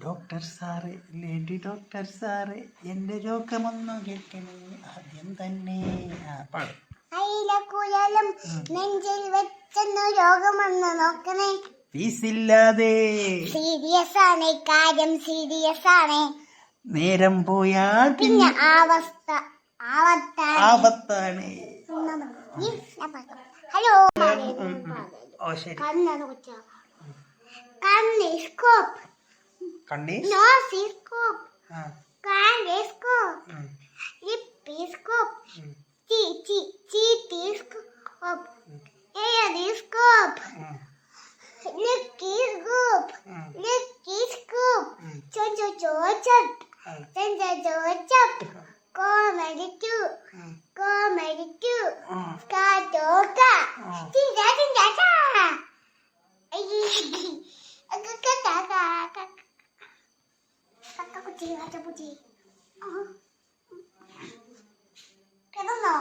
Doctor sir, lady doctor sir, എന്റെ രോഗമൊന്നു കേൾക്കണേ ആദ്യം തന്നെ. പാടും. അയിലക്കുഴലും നെഞ്ചിൽ വെച്ചെന്നു രോഗമെന്ന് നോക്കണേ. ഫീസില്ലാതെ സീരിയസ് ആണ് കാര്യം, സീരിയസ് ആണ്. നേരം പോയാൽ പിന്നെ ആവത്താണ്. ഹലോ ഓ ശരി. കണ്ണാണ് കൊച്ച. കണ്ണിസ്കോപ്പ്, നോസിസ്കോപ്പ്, കാൻഡോസ്കോപ്പ്, ലിപ്പിസ്കോപ്പ്, ചീറ്റിസ്കോപ്പ്, എയറിസ്കോപ്പ്, ലിക്കിസ്കോപ്പ്, ചോച്ചപ്പ്, കോമഡിക്കു, സ്കാറ്റോക്ക, കുച്ചി കിടന്നോ?